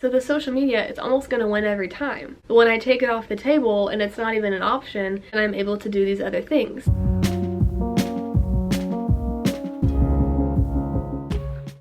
So the social media, it's almost gonna win every time. But when I take it off the table and it's not even an option, then I'm able to do these other things.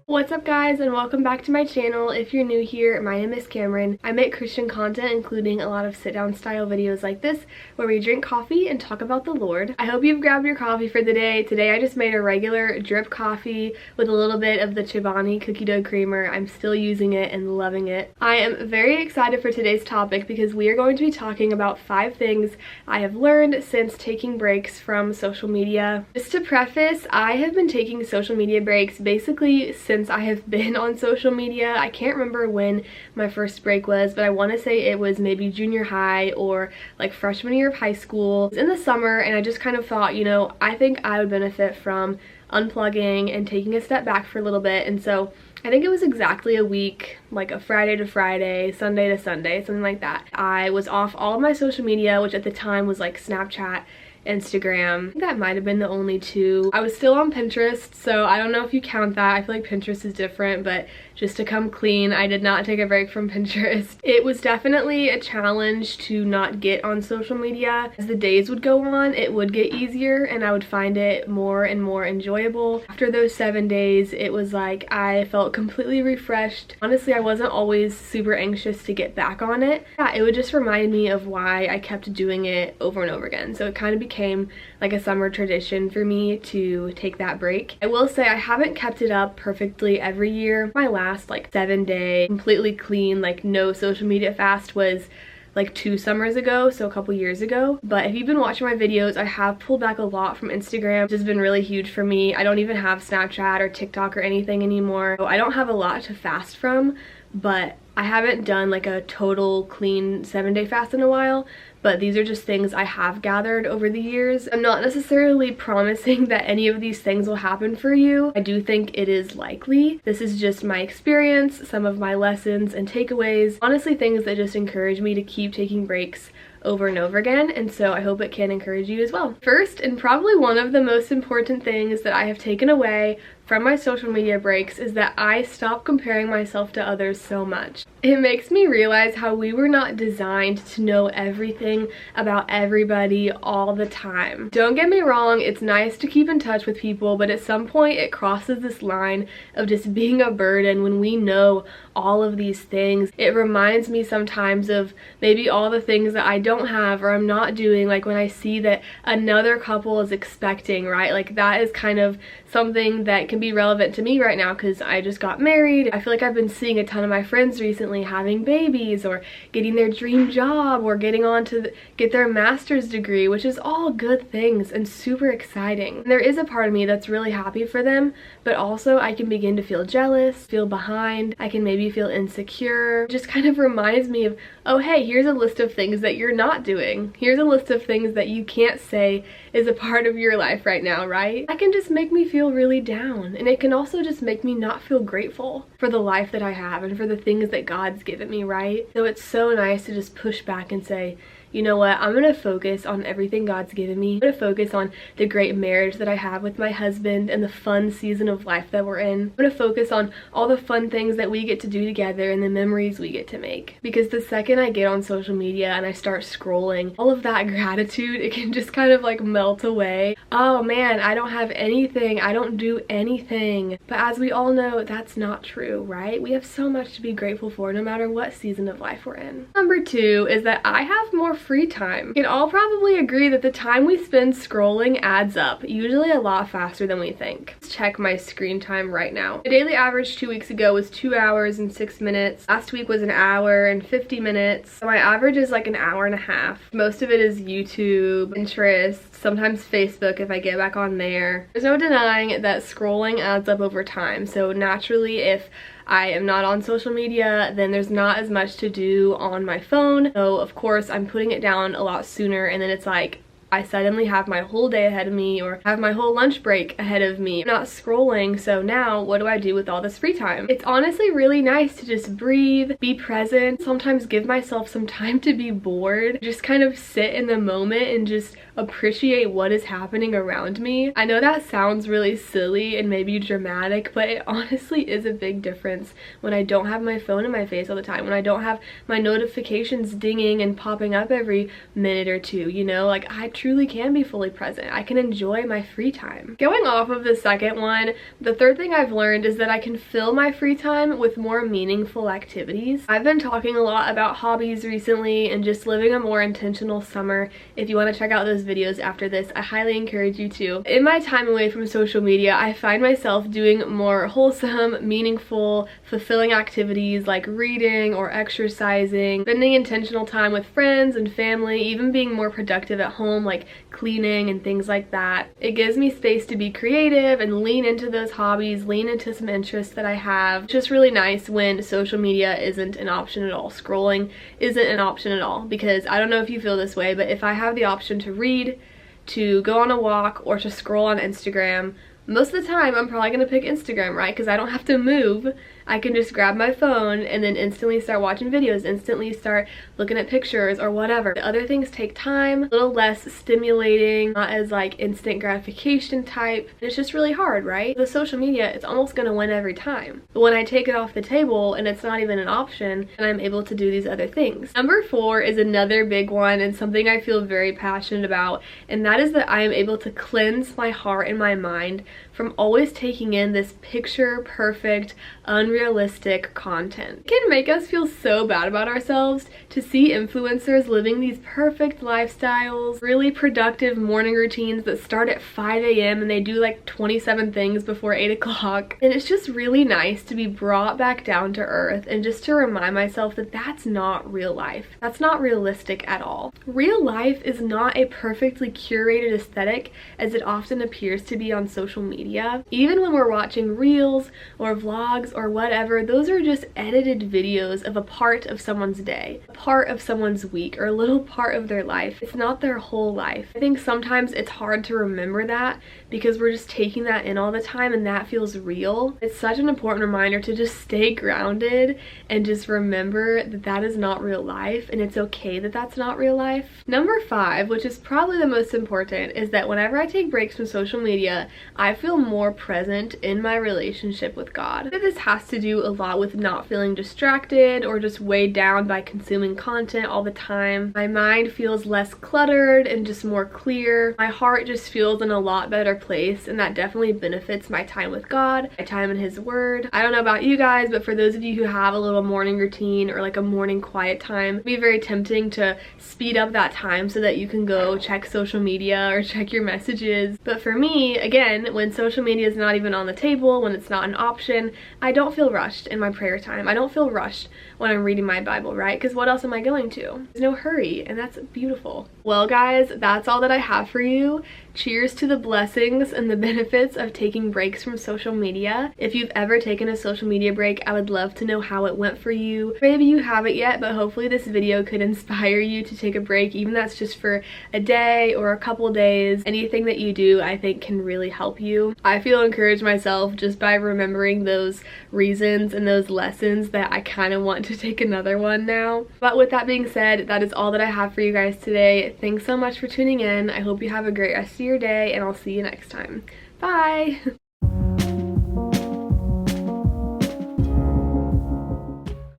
What's up guys, and welcome back to my channel. If you're new here, my name is Cameron. I make Christian content, including a lot of sit-down style videos like this, where we drink coffee and talk about the Lord. I hope you've grabbed your coffee for the day. Today I just made a regular drip coffee with a little bit of the Chobani cookie dough creamer. I'm still using it and loving it. I am very excited for today's topic because we are going to be talking about 5 things I have learned since taking breaks from social media. Just to preface, I have been taking social media breaks basically since I have been on social media. I can't remember when my first break was, but I want to say it was maybe junior high or like freshman year of high school. It was in the summer, and I just kind of thought, you know, I think I would benefit from unplugging and taking a step back for a little bit. And so I think it was exactly a week, like a Friday to Friday, Sunday to Sunday, something like that. I was off all of my social media, which at the time was like Snapchat, Instagram. I think that might have been the only 2. I was still on Pinterest, so I don't know if you count that. I feel like Pinterest is different, but just to come clean, I did not take a break from Pinterest. It was definitely a challenge to not get on social media. As the days would go on, it would get easier and I would find it more and more enjoyable. After those 7 days, it was like I felt completely refreshed. Honestly, I wasn't always super anxious to get back on it. Yeah, it would just remind me of why I kept doing it over and over again. So it kind of became like a summer tradition for me to take that break. I will say I haven't kept it up perfectly every year. My last like 7-day completely clean, like no social media fast was like 2 summers ago, so a couple years ago. But if you've been watching my videos, I have pulled back a lot from Instagram, which has been really huge for me. I don't even have Snapchat or TikTok or anything anymore, so I don't have a lot to fast from, but I haven't done like a total clean 7-day fast in a while. But these are just things I have gathered over the years. I'm not necessarily promising that any of these things will happen for you. I do think it is likely. This is just my experience, some of my lessons and takeaways. Honestly, things that just encourage me to keep taking breaks over and over again, and so I hope it can encourage you as well. First, and probably one of the most important things that I have taken away from my social media breaks is that I stopped comparing myself to others so much. It makes me realize how we were not designed to know everything about everybody all the time. Don't get me wrong, it's nice to keep in touch with people, but at some point it crosses this line of just being a burden when we know all of these things. It reminds me sometimes of maybe all the things that I don't have or I'm not doing, like when I see that another couple is expecting, right? Like that is kind of something that can be relevant to me right now because I just got married. I feel like I've been seeing a ton of my friends recently having babies or getting their dream job or getting on to get their master's degree, which is all good things and super exciting. And there is a part of me that's really happy for them, but also I can begin to feel jealous, feel behind. I can maybe feel insecure. It just kind of reminds me of, oh hey, here's a list of things that you're not doing. Here's a list of things that you can't say is a part of your life right now, right? That can just make me feel really down, and it can also just make me not feel grateful for the life that I have and for the things that God's given me, right? So it's so nice to just push back and say, you know what, I'm gonna focus on everything God's given me. I'm gonna focus on the great marriage that I have with my husband and the fun season of life that we're in. I'm gonna focus on all the fun things that we get to do together and the memories we get to make. Because the second I get on social media and I start scrolling, all of that gratitude, it can just kind of like melt away. Oh man, I don't have anything, I don't do anything. But as we all know, that's not true, right? We have so much to be grateful for no matter what season of life we're in. Number 2 is that I have more free time. We can all probably agree that the time we spend scrolling adds up, usually a lot faster than we think. Let's check my screen time right now. The daily average 2 weeks ago was 2 hours and 6 minutes. Last week was 1 hour and 50 minutes. So my average is like 1.5 hours. Most of it is YouTube, Pinterest, sometimes Facebook if I get back on there. There's no denying that scrolling adds up over time. So naturally, if I am not on social media, then there's not as much to do on my phone. So of course I'm putting it down a lot sooner, and then it's like I suddenly have my whole day ahead of me or have my whole lunch break ahead of me. I'm not scrolling, so now what do I do with all this free time? It's honestly really nice to just breathe, be present, sometimes give myself some time to be bored, just kind of sit in the moment and just appreciate what is happening around me. I know that sounds really silly and maybe dramatic, but it honestly is a big difference when I don't have my phone in my face all the time, when I don't have my notifications dinging and popping up every minute or two, you know? Like, I truly can be fully present. I can enjoy my free time. Going off of the second one, the third thing I've learned is that I can fill my free time with more meaningful activities. I've been talking a lot about hobbies recently and just living a more intentional summer. If you want to check out those videos after this, I highly encourage you to. In my time away from social media, I find myself doing more wholesome, meaningful, fulfilling activities like reading or exercising, spending intentional time with friends and family, even being more productive at home like cleaning and things like that. It gives me space to be creative and lean into those hobbies, lean into some interests that I have. It's just really nice when social media isn't an option at all. Scrolling isn't an option at all, because I don't know if you feel this way, but if I have the option to read, to go on a walk, or to scroll on Instagram, most of the time I'm probably gonna pick Instagram, right? Because I don't have to move. I can just grab my phone and then instantly start watching videos, instantly start looking at pictures or whatever. The other things take time, a little less stimulating, not as like instant gratification type. It's just really hard, right? The social media, it's almost gonna win every time. But when I take it off the table and it's not even an option, and I'm able to do these other things. Number 4 is another big one and something I feel very passionate about, and that is that I am able to cleanse my heart and my mind from always taking in this picture perfect, unrealistic content. It can make us feel so bad about ourselves to see influencers living these perfect lifestyles, really productive morning routines that start at 5 a.m. and they do like 27 things before 8 o'clock. And it's just really nice to be brought back down to earth and just to remind myself that that's not real life. That's not realistic at all. Real life is not a perfectly curated aesthetic as it often appears to be on social media. Even when we're watching reels or vlogs or whatever, those are just edited videos of a part of someone's day, a part of someone's week, or a little part of their life. It's not their whole life. I think sometimes it's hard to remember that because we're just taking that in all the time and that feels real. It's such an important reminder to just stay grounded and just remember that that is not real life, and it's okay that that's not real life. Number 5, which is probably the most important, is that whenever I take breaks from social media, I feel more present in my relationship with God. This has to do a lot with not feeling distracted or just weighed down by consuming content all the time. My mind feels less cluttered and just more clear. My heart just feels in a lot better place, and that definitely benefits my time with God, my time in His Word. I don't know about you guys, but for those of you who have a little morning routine or like a morning quiet time, it'd be very tempting to speed up that time so that you can go check social media or check your messages. But for me, again, when social media is not even on the table, when it's not an option, I don't feel rushed in my prayer time. I don't feel rushed when I'm reading my Bible, right? Because what else am I going to? There's no hurry, and that's beautiful. Well guys, that's all that I have for you. Cheers to the blessings and the benefits of taking breaks from social media. If you've ever taken a social media break, I would love to know how it went for you. Maybe you haven't yet, but hopefully this video could inspire you to take a break, even if that's just for a day or a couple days. Anything that you do, I think, can really help you. I feel encouraged myself just by remembering those reasons and those lessons that I kind of want to take another one now. But with that being said, that is all that I have for you guys today. Thanks so much for tuning in. I hope you have a great rest of your day, and I'll see you next time. Bye!